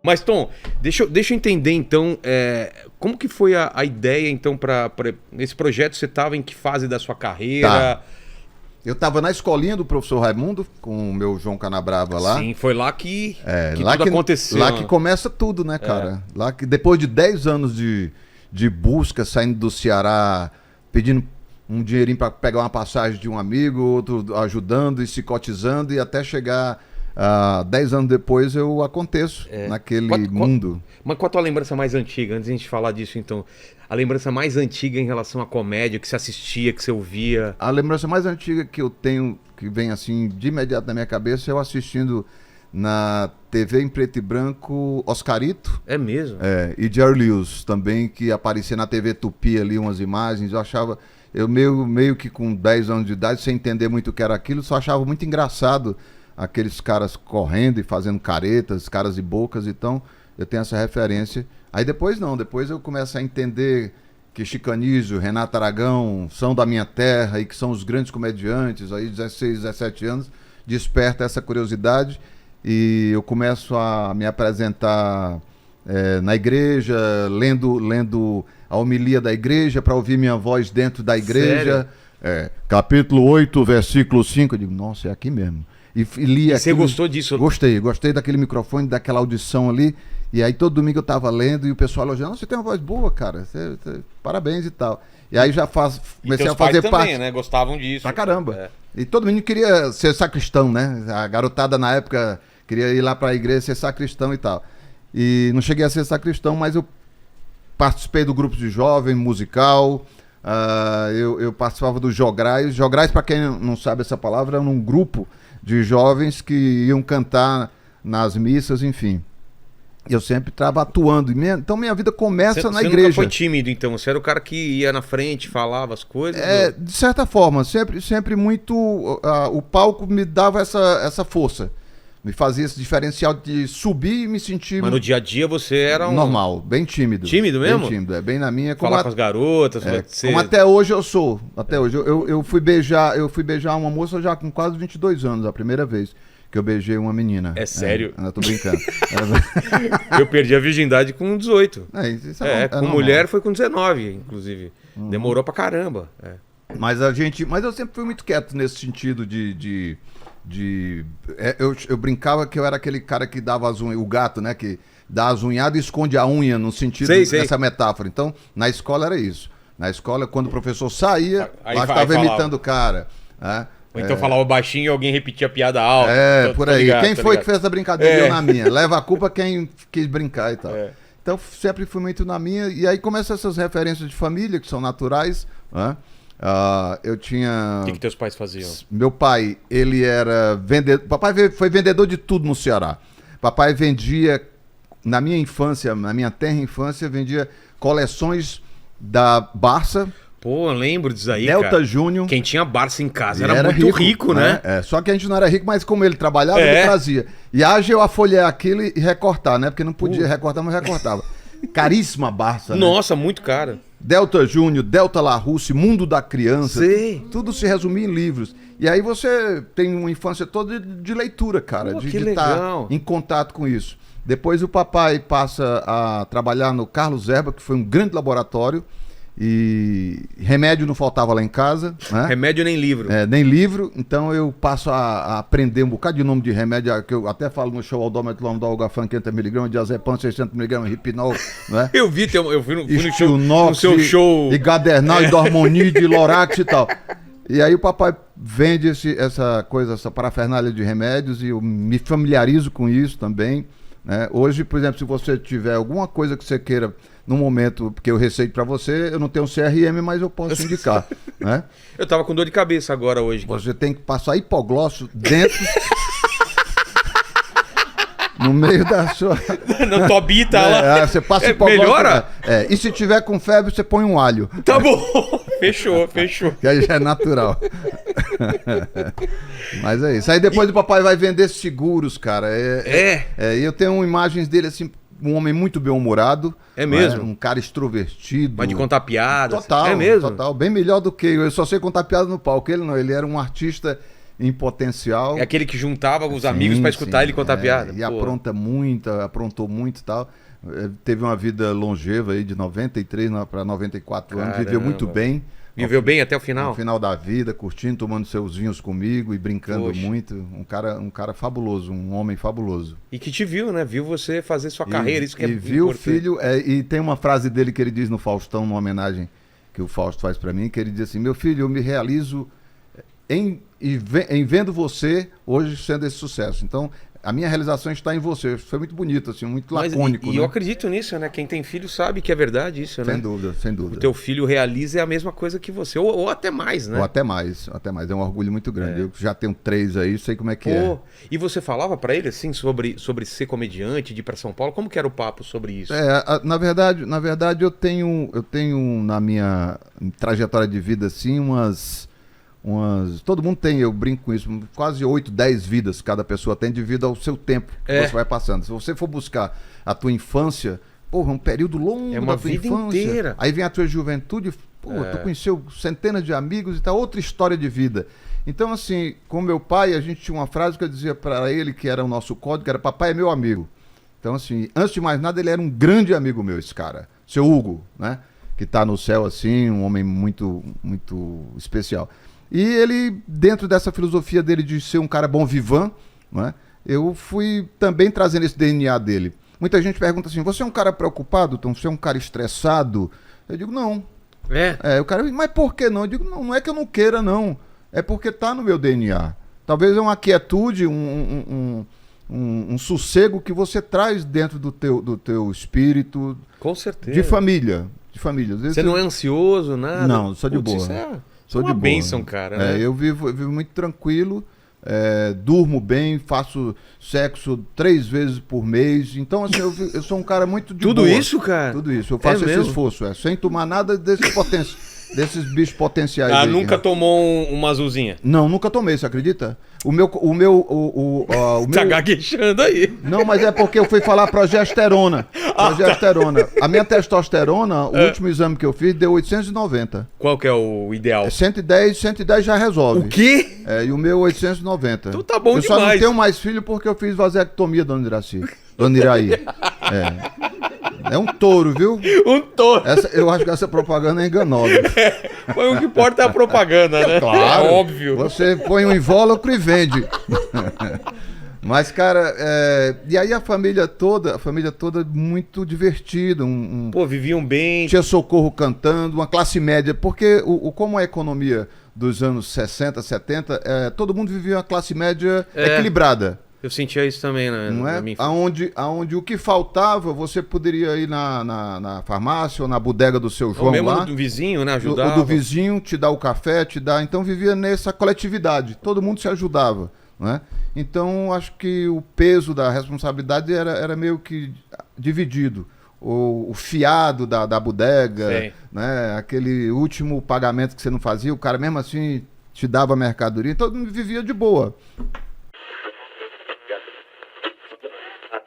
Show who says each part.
Speaker 1: Mas, Tom, deixa eu entender, então, como que foi a ideia, então, para esse projeto? Você estava em que fase da sua carreira?
Speaker 2: Tá. Eu estava na escolinha do professor Raimundo, com o meu João Canabrava lá.
Speaker 1: Sim, foi lá que
Speaker 2: lá
Speaker 1: tudo aconteceu.
Speaker 2: Lá que começa tudo, né, cara? Lá que depois de 10 anos de busca, saindo do Ceará, pedindo um dinheirinho para pegar uma passagem de um amigo, outro ajudando e se cotizando, e até chegar... 10 anos depois eu aconteço naquele mundo.
Speaker 1: Mas qual a tua lembrança mais antiga, antes de a gente falar disso, então? A lembrança mais antiga em relação à comédia, que você assistia, que você ouvia?
Speaker 2: A lembrança mais antiga que eu tenho, que vem assim de imediato na minha cabeça, é eu assistindo na TV em preto e branco Oscarito.
Speaker 1: É mesmo?
Speaker 2: E Jerry Lewis também, que aparecia na TV Tupi ali umas imagens. Eu achava, meio que com 10 anos de idade, sem entender muito o que era aquilo, só achava muito engraçado aqueles caras correndo e fazendo caretas, caras e bocas. Então eu tenho essa referência. Aí depois eu começo a entender que Chico Anísio, Renato Aragão são da minha terra e que são os grandes comediantes. Aí 16, 17 anos, desperta essa curiosidade e eu começo a me apresentar na igreja, lendo a homilia da igreja para ouvir minha voz dentro da igreja. Capítulo 8, versículo 5, eu digo, nossa, é aqui mesmo. E li
Speaker 1: você gostou disso?
Speaker 2: Gostei daquele microfone, daquela audição ali. E aí todo domingo eu tava lendo e o pessoal elogiando, você tem uma voz boa, cara, parabéns e tal. E aí comecei a fazer parte.
Speaker 1: Também, né? Gostavam disso.
Speaker 2: Pra caramba. E todo mundo queria ser sacristão, né? A garotada na época queria ir lá pra igreja ser sacristão e tal. E não cheguei a ser sacristão, mas eu participei do grupo de jovem musical. Eu participava dos Jograis. Jograis, pra quem não sabe essa palavra, é um grupo de jovens que iam cantar nas missas, enfim. Eu sempre estava atuando. Então minha vida começa na igreja. Você nunca
Speaker 1: foi tímido, então? Você era o cara que ia na frente, falava as coisas?
Speaker 2: De certa forma. Sempre muito... o palco me dava essa força. Me fazia esse diferencial de subir e me sentir...
Speaker 1: Mas no dia a dia você era
Speaker 2: normal, bem tímido.
Speaker 1: Tímido mesmo?
Speaker 2: Bem tímido, bem na minha...
Speaker 1: Falar com as garotas...
Speaker 2: Como até hoje eu sou. Até hoje. Eu fui beijar uma moça já com quase 22 anos, a primeira vez que eu beijei uma menina.
Speaker 1: É sério?
Speaker 2: Eu tô brincando.
Speaker 1: Eu perdi a virgindade com 18. Com mulher foi com 19, inclusive. Demorou pra caramba.
Speaker 2: Mas eu sempre fui muito quieto nesse sentido eu brincava que eu era aquele cara que dava as unhas, o gato, né, que dá as unhadas e esconde a unha, no sentido dessa metáfora. Então, na escola era isso. Na escola, quando o professor saía, lá estava imitando o cara.
Speaker 1: Ou então falava baixinho e alguém repetia a piada alta.
Speaker 2: Por aí. Quem foi que fez essa brincadeira? Eu na minha. Leva a culpa quem quis brincar e tal. Então, sempre fui muito na minha. E aí começam essas referências de família, que são naturais, né? Eu tinha...
Speaker 1: O que teus pais faziam?
Speaker 2: Meu pai, ele era vendedor. Papai foi vendedor de tudo no Ceará. Papai vendia, na minha infância, na minha tenra infância, vendia coleções da Barça.
Speaker 1: Pô, eu lembro disso aí,
Speaker 2: Delta Júnior.
Speaker 1: Quem tinha Barça em casa era muito rico, né?
Speaker 2: Só que a gente não era rico, mas como ele trabalhava, ele trazia. E haja eu afolhar aquilo e recortar, né? Porque não podia recortar, mas recortava. Caríssima Barça, né?
Speaker 1: Nossa, muito cara.
Speaker 2: Delta Júnior, Delta La Russe, Mundo da Criança.
Speaker 1: Sei.
Speaker 2: Tudo se resumia em livros. E aí você tem uma infância toda de leitura, cara. De estar em contato com isso. Depois o papai passa a trabalhar no Carlos Erba, que foi um grande laboratório. E remédio não faltava lá em casa, né?
Speaker 1: Remédio nem livro.
Speaker 2: Nem livro. Então eu passo a aprender um bocado de nome de remédio, que eu até falo no show Aldômetro, Lomdol, Gafan, 500mg, Diazepam, 600mg, Hipnol, né?
Speaker 1: Eu vi
Speaker 2: no
Speaker 1: seu show.
Speaker 2: E Gadernal, e Dormonide, e Lorax e tal. E aí o papai vende essa parafernália de remédios e eu me familiarizo com isso também, né? Hoje, por exemplo, se você tiver alguma coisa que você queira no momento que eu receito pra você, eu não tenho CRM, mas eu posso indicar, né?
Speaker 1: Eu tava com dor de cabeça agora hoje.
Speaker 2: Você tem que passar hipoglóssio dentro... no meio da sua...
Speaker 1: No tobita lá.
Speaker 2: Você passa hipoglóssio...
Speaker 1: Melhora?
Speaker 2: E se tiver com febre, você põe um alho.
Speaker 1: Tá bom. Fechou.
Speaker 2: Que aí já é natural. Mas é isso. Aí depois o papai vai vender seguros, cara. E eu tenho imagens dele assim... Um homem muito bem-humorado.
Speaker 1: É mesmo?
Speaker 2: Um cara extrovertido.
Speaker 1: Mas de contar piadas.
Speaker 2: Total.
Speaker 1: É mesmo?
Speaker 2: Total. Bem melhor do que eu. Eu só sei contar piada no palco. Ele não. Ele era um artista em potencial.
Speaker 1: É aquele que juntava os amigos para escutar ele contar piada.
Speaker 2: E aprontou muito e tal. Teve uma vida longeva aí de 93 para 94 anos, viveu muito bem.
Speaker 1: Viveu bem até o final?
Speaker 2: No final da vida, curtindo, tomando seus vinhos comigo e brincando muito. Um cara fabuloso, um homem fabuloso.
Speaker 1: E que te viu, né? Viu você fazer sua carreira, isso que é importante.
Speaker 2: E viu o filho, e tem uma frase dele que ele diz no Faustão, numa homenagem que o Fausto faz para mim, que ele diz assim: meu filho, eu me realizo em vendo você hoje sendo esse sucesso. Então, a minha realização está em você. Foi muito bonito, assim, muito lacônico.
Speaker 1: E eu acredito nisso, né? Quem tem filho sabe que é verdade isso, né?
Speaker 2: Sem dúvida, sem dúvida.
Speaker 1: O teu filho realiza é a mesma coisa que você, ou até mais, né?
Speaker 2: Ou até mais. É um orgulho muito grande. Eu já tenho 3 aí, sei como é que é.
Speaker 1: E você falava para ele, assim, sobre ser comediante, de ir para São Paulo? Como que era o papo sobre isso?
Speaker 2: Na verdade, eu tenho na minha trajetória de vida, assim, todo mundo tem, eu brinco com isso, quase 8, 10 vidas cada pessoa tem devido ao seu tempo que você vai passando. Se você for buscar a tua infância, porra, um período longo
Speaker 1: uma
Speaker 2: da tua
Speaker 1: vida
Speaker 2: infância.
Speaker 1: Inteira.
Speaker 2: Aí vem a tua juventude, tu conheceu centenas de amigos e tá outra história de vida. Então, assim, com meu pai, a gente tinha uma frase que eu dizia para ele, que era o nosso código, era: papai é meu amigo. Então, assim, antes de mais nada, ele era um grande amigo meu, esse cara. Seu Hugo, né? Que tá no céu, assim, um homem muito, muito especial. E ele, dentro dessa filosofia dele de ser um cara bom vivant, né, eu fui também trazendo esse DNA dele. Muita gente pergunta assim: você é um cara preocupado, Tom? Você é um cara estressado? Eu digo: não. O cara, mas por que não? Eu digo: não é que eu não queira, não. É porque tá no meu DNA. Talvez é uma quietude, um sossego que você traz dentro do teu espírito.
Speaker 1: Com certeza.
Speaker 2: De família. Às vezes
Speaker 1: você não é ansioso, nada?
Speaker 2: Não, sou de boa.
Speaker 1: Sou uma bênção, cara. Né?
Speaker 2: Eu vivo muito tranquilo, durmo bem, faço sexo 3 vezes por mês. Então, assim, eu sou um cara muito de
Speaker 1: Tudo
Speaker 2: boa.
Speaker 1: Isso, cara?
Speaker 2: Tudo isso. Eu faço esse esforço, sem tomar nada desses bichos potenciais. Aí,
Speaker 1: nunca tomou uma azulzinha?
Speaker 2: Não, nunca tomei, você acredita?
Speaker 1: Tá gaguejando aí.
Speaker 2: Não, mas é porque eu fui falar progesterona. Progesterona.
Speaker 1: Tá.
Speaker 2: A minha testosterona, o último exame que eu fiz, deu 890.
Speaker 1: Qual que é o ideal?
Speaker 2: 110 já resolve.
Speaker 1: O quê?
Speaker 2: E o meu 890.
Speaker 1: Então tá bom demais.
Speaker 2: Eu só não tenho mais filho porque eu fiz vasectomia, dona Iraí. É um touro, viu?
Speaker 1: Um touro.
Speaker 2: Eu acho que essa propaganda é enganosa.
Speaker 1: Mas o que importa é a propaganda, né?
Speaker 2: Claro.
Speaker 1: É óbvio.
Speaker 2: Você põe um invólucro e vende. Mas, cara, e aí a família toda muito divertida.
Speaker 1: Viviam bem.
Speaker 2: Tinha Socorro cantando, uma classe média. Porque como a economia dos anos 60, 70, todo mundo vivia uma classe média equilibrada.
Speaker 1: Eu sentia isso também, né?
Speaker 2: Não é? Aonde o que faltava, você poderia ir na farmácia ou na bodega do seu João, ou mesmo lá.
Speaker 1: Do vizinho, né? Ajudava.
Speaker 2: Do vizinho, te dar o café, Então vivia nessa coletividade. Todo mundo se ajudava, não é? Então acho que o peso da responsabilidade era meio que dividido. O fiado da bodega, né? Aquele último pagamento que você não fazia, o cara mesmo assim te dava a mercadoria. Então vivia de boa.